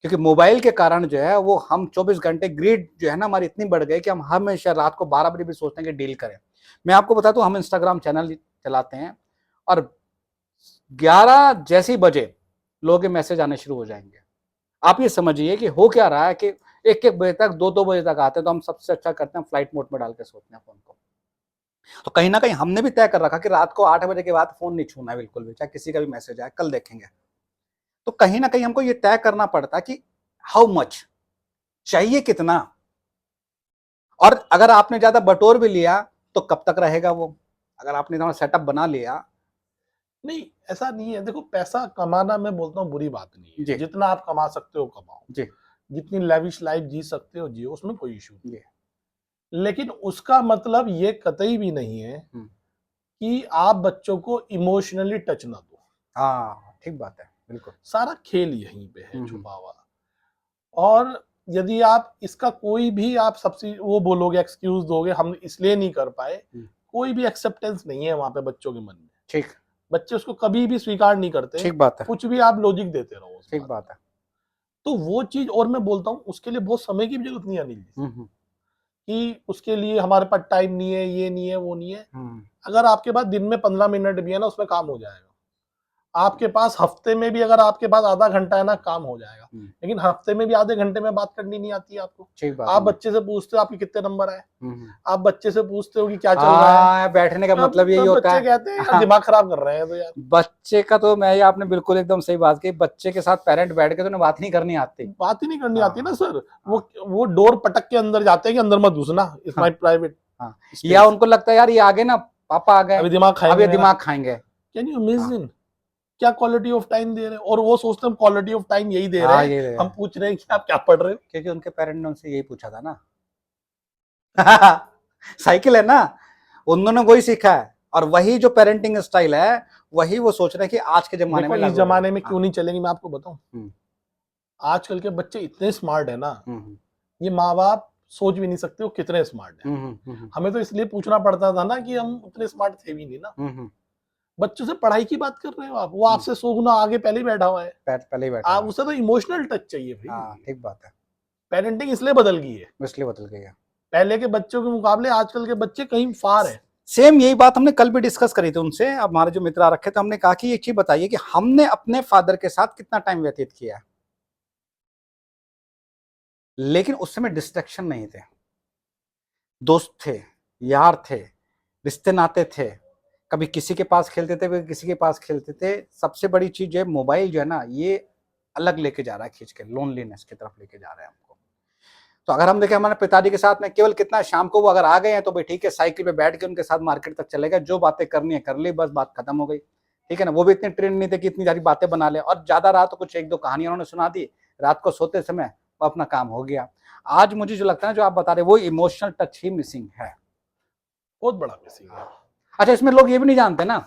क्योंकि मोबाइल के कारण जो है वो हम 24 घंटे, ग्रिड जो है ना हमारी इतनी बढ़ गई कि हम हमेशा रात को 12 बजे भी सोचते हैं कि डील करें। मैं आपको बता दूं, हम इंस्टाग्राम चैनल चलाते हैं और 11 जैसे बजे लोगों के मैसेज आने शुरू हो जाएंगे। आप ये समझिए कि हो क्या रहा है कि 1-1 बजे तक, 2-2 बजे तक आते हैं। तो हम सबसे अच्छा करते हैं फ्लाइट मोड में डाल के सोते हैं फोन को। तो कहीं ना कहीं हमने भी तय कर रखा कि रात को 8 बजे के बाद फोन नहीं छूना है बिल्कुल भी, चाहे किसी का भी मैसेज आए, कल देखेंगे। तो कहीं ना कहीं हमको ये तय करना पड़ता है कि हाउ मच चाहिए, कितना, और अगर आपने ज्यादा बटोर भी लिया तो कब तक रहेगा वो, अगर आपने थोड़ा सेटअप बना लिया। नहीं, ऐसा नहीं है। देखो पैसा कमाना, मैं बोलता हूँ बुरी बात नहीं है, जितना आप कमा सकते हो कमाओ जी, जितनी लेविश लाइफ जी सकते हो जियो, उसमें कोई इशू नहीं है। लेकिन उसका मतलब ये कतई भी नहीं है कि आप बच्चों को इमोशनली टच ना दो। हाँ ठीक बात है, बिल्कुल। सारा खेल यहीं पे है छुपा हुआ। और यदि आप इसका कोई भी आप सबसे वो बोलोगे, एक्सक्यूज दोगे, हम इसलिए नहीं कर पाए, कोई भी एक्सेप्टेंस नहीं है वहां पे बच्चों के मन में। ठीक, बच्चे उसको कभी भी स्वीकार नहीं करते। ठीक बात है, कुछ भी आप लॉजिक देते रहो। ठीक बात है। तो वो चीज, और मैं बोलता हूँ उसके लिए बहुत समय की भी जरूरत नहीं है अनिल जी, कि उसके लिए हमारे पास टाइम नहीं है, ये नहीं है, वो नहीं है। अगर आपके पास दिन में 15 मिनट भी है ना, उसमें काम हो जाएगा। आपके पास हफ्ते में भी अगर आपके पास आधा घंटा है ना, काम हो जाएगा। लेकिन हफ्ते में भी आधे घंटे में बात करनी नहीं आती है आपको। आप बच्चे से पूछते हो आपके कितने नंबर आए, आप बच्चे से पूछते हो कि क्या चल रहा है। बैठने का मतलब यही होता है। बच्चे कहते हैं यार दिमाग खराब कर रहे हैं। तो यार बच्चे का तो मैं, आपने बिल्कुल एकदम सही बात की, बच्चे के साथ पेरेंट बैठ के तो उन्हें बात नहीं करनी आती। बात ही नहीं करनी आती ना सर। वो डोर पटक के अंदर जाते हैं कि अंदर मत घुसना, इट्स माय प्राइवेट। या उनको लगता है यार ये आगे ना पापा आ गए, अभी दिमाग खाएंगे। कैन यू इमेजिन क्या क्वालिटी ऑफ टाइम दे रहे हैं। और वो सोचते हैं क्वालिटी ऑफ टाइम यही दे रहे हैं। हम पूछ रहे हैं कि आप क्या पढ़ रहे हो, क्योंकि उनके पेरेंट ने उनसे यही पूछा था ना। साइकिल है ना, उन्होंने वही सीखा है, और वही जो पेरेंटिंग स्टाइल है वही वो सोच रहे हैं कि आज के जमाने में, इस जमाने में क्यों नहीं चलेंगे। मैं आपको बताऊं, आजकल के बच्चे इतने स्मार्ट है ना, ये माँ बाप सोच भी नहीं सकते वो कितने स्मार्ट है। हमें तो इसलिए पूछना पड़ता था ना कि हम उतने स्मार्ट थे भी नहीं ना। बच्चों से पढ़ाई की बात कर रहे हो आप, वो आपसे 100 गुना आगे पहले ही बैठा हुआ है। पहले ही बैठा, आप उसे तो इमोशनल टच चाहिए भाई। ठीक बात है। पेरेंटिंग इसलिए बदल गई है, पहले के बच्चों के मुकाबले आजकल के बच्चे कहीं फार है। सेम यही बात हमने कल भी डिस्कस करी थी उनसे। अब हमारे जो मित्र आ रखे थे, हमने कहा कि एक चीज बताइए कि हमने अपने फादर के साथ कितना टाइम व्यतीत किया, लेकिन उस समय डिस्ट्रैक्शन नहीं थे, दोस्त थे, यार थे, रिश्ते नाते थे, कभी किसी के पास खेलते थे, कभी किसी के पास खेलते थे। सबसे बड़ी चीज जो है मोबाइल जो है ना, ये अलग लेके जा रहा है, खींच के लोनलीनेस की तरफ लेके जा रहा है हमको। तो अगर हम देखें हमारे पिताजी के साथ में केवल कितना शाम को वो अगर आ गए हैं तो भाई ठीक है, साइकिल पे बैठ के उनके साथ मार्केट तक चले गए, जो बातें करनी है कर ली, बस बात खत्म हो गई। ठीक है ना, वो भी इतने ट्रेंड नहीं थे कि इतनी सारी बातें बना ले, और ज्यादा रहा तो कुछ एक दो कहानियां उन्होंने सुना दी, रात को सोते समय वो अपना काम हो गया। आज मुझे जो लगता है जो आप बता रहे वो इमोशनल टच ही मिसिंग है, बहुत बड़ा मिसिंग है। अच्छा, इसमें लोग ये भी नहीं जानते ना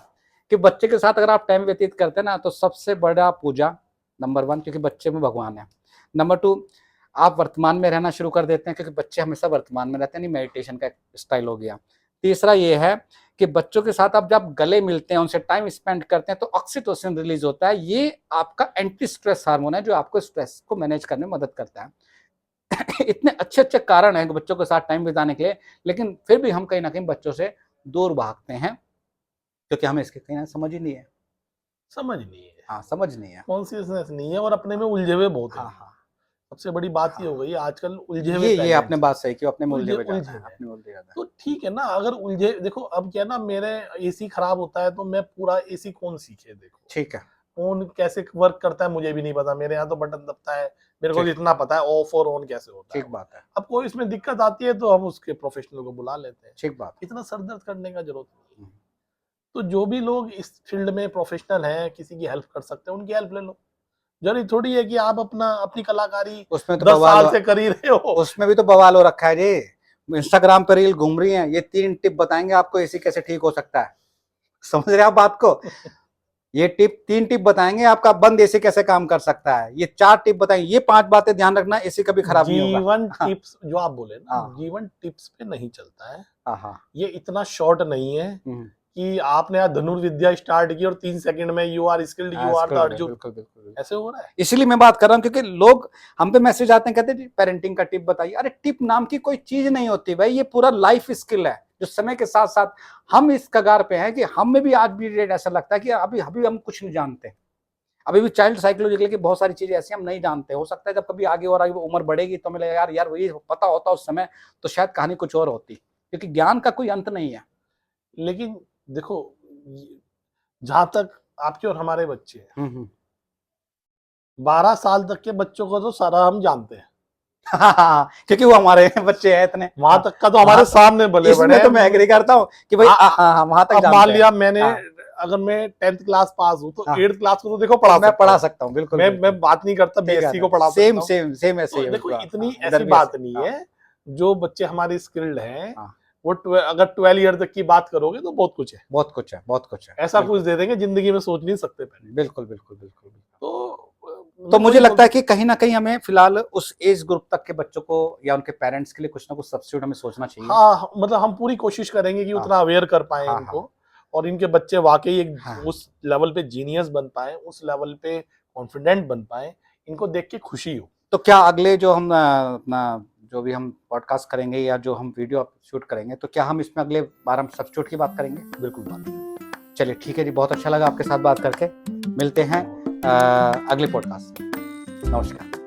कि बच्चे के साथ अगर आप टाइम व्यतीत करते हैं ना तो सबसे बड़ा पूजा नंबर 1, क्योंकि बच्चे में भगवान है। नंबर 2, आप वर्तमान में रहना शुरू कर देते हैं, क्योंकि बच्चे हमेशा वर्तमान में रहते हैं, नहीं मेडिटेशन का स्टाइल हो गया। तीसरा ये है कि बच्चों के साथ आप जब गले मिलते हैं, उनसे टाइम स्पेंड करते हैं तो ऑक्सीटोसिन रिलीज होता है, ये आपका एंटी स्ट्रेस हार्मोन है जो आपको स्ट्रेस को मैनेज करने में मदद करता है। इतने अच्छे अच्छे कारण हैं बच्चों के साथ टाइम बिताने के लिए, लेकिन फिर भी हम कहीं ना कहीं बच्चों से दूर भागते हैं, क्योंकि हमें इसके कहीं ना समझ ही नहीं है। समझ नहीं है, हाँ, समझ नहीं है। कॉन्शियसनेस नहीं है, और अपने में उलझे हुए बहुत हाँ हैं। हाँ, सबसे बड़ी बात ये हो गई आजकल, उलझे हुए ये पेरेंट्स। आपने बात सही की, अपने मूल्य उलझे पे उलझे ज्यादा है, हुए। अपने मूल्य ज्यादा है। तो ठीक है ना, अगर उलझे, देखो अब क्या ना, मेरे एसी खराब होता है तो मैं पूरा एसी कौन सीखे, देखो ठीक है, फोन कैसे वर्क करता है मुझे भी नहीं पता, मेरे यहाँ तो बटन दबता है, मेरे को ठीक। इतना पता है ऑफ और ऑन कैसे होता है। ठीक बात है, अब कोई इसमें दिक्कत आती है तो हम उसके प्रोफेशनल को बुला लेते हैं, ठीक बात है। इतना सरदर्द करने का जरूरत नहीं है। हम्म। तो जो भी लोग इस फील्ड में प्रोफेशनल हैं, किसी की हेल्प कर सकते हैं, उनकी हेल्प ले लो। जरूरी थोड़ी है कि आप अपनी कलाकारी उसमें तो 10 बवाल साल से कर ही रहे हो। उसमें भी तो बवाल हो रखा है जी। इंस्टाग्राम पर रील घूम रही है, ये 3 टिप बताएंगे आपको एसी कैसे ठीक हो सकता है। समझ रहे हैं आप बात को? ये 3 टिप बताएंगे आपका बंद एसी कैसे काम कर सकता है, ये 4 टिप बताएंगे, ये 5 बातें ध्यान रखना, एसी कभी खराब नहीं होगा। जीवन हाँ टिप्स जो आप बोले ना, हाँ जीवन टिप्स पे नहीं चलता है। हाँ। ये इतना शॉर्ट नहीं है हम्म। कि आपने आज धनुर्विद्या स्टार्ट की और 3 सेकंड में you are skilled, you are the Arjun. बिल्कुल बिल्कुल, ऐसे हो रहा है। इसीलिए मैं बात कर रहा हूँ, क्योंकि लोग हम पे मैसेज आते हैं, कहते हैं पेरेंटिंग का टिप बताइए। अरे टिप नाम की कोई चीज नहीं होती भाई, ये पूरा लाइफ स्किल है जो समय के साथ साथ हम इस कगार पे हैं कि हमें भी आज भी ऐसा लगता है कि अभी अभी हम कुछ नहीं जानते, अभी भी चाइल्ड साइकोलॉजिकल की बहुत सारी चीजें ऐसी हम नहीं जानते। हो सकता है जब कभी आगे और आगे उम्र बढ़ेगी तो हमें लगेगा यार यार वही पता होता उस समय तो शायद कहानी कुछ और होती, क्योंकि ज्ञान का कोई अंत नहीं है। लेकिन देखो, जहां तक आपके और हमारे बच्चे हैं, 12 साल तक के बच्चों को तो सारा हम जानते हैं, क्योंकि वो हमारे बच्चे हैं इतने। वहां तक का तो हमारे सामने बले बड़े इसमें तो मैं एग्री करता हूँ कि भाई हाँ वहां तक अब जानते मान हैं। लिया मैंने, हाँ। अगर मैं 10th क्लास पास हूँ तो हाँ। 8th क्लास को तो देखो पढ़ा मैं सकता पढ़ा हूँ। सकता हूँ, बिल्कुल मैं बात नहीं करता बीएससी को पढ़ा सेम सकता हूँ। सेम सेम ऐसे ही तो है देखो बिल्कुल। इतनी हाँ, इधर ऐसी भी बात ऐसे। नहीं हाँ, है, जो बच्चे हमारे स्किल्ड हैं हाँ। वो अगर 12 ईयर तक की बात करोगे तो बहुत कुछ है, बहुत कुछ है, बहुत कुछ है, ऐसा बिल्कुल। कुछ दे देंगे जिंदगी में सोच नहीं सकते पहले। बिल्कुल बिल्कुल बिल्कुल। तो मुझे लगता है कि कहीं ना कहीं हमें फिलहाल उस एज ग्रुप तक के बच्चों को या उनके पेरेंट्स के लिए कुछ ना कुछ सब्स्टिट्यूट हमें सोचना चाहिए। हाँ, मतलब हम पूरी कोशिश करेंगे कि हाँ। उतना अवेयर कर पाए हाँ, इनको, हाँ। और इनके बच्चे वाकई एक हाँ। उस लेवल पे जीनियस बन पाए, उस लेवल पे कॉन्फिडेंट बन पाए, इनको देख के खुशी हो। तो क्या अगले जो हम अपना जो भी हम पॉडकास्ट करेंगे या जो हम वीडियो शूट करेंगे तो क्या हम इसमें अगले बार हम सब्स्टिट्यूट की बात करेंगे? बिल्कुल बात। चलिए ठीक है जी, बहुत अच्छा लगा आपके साथ बात करके। मिलते हैं अगले पॉडकास्ट में। नमस्कार।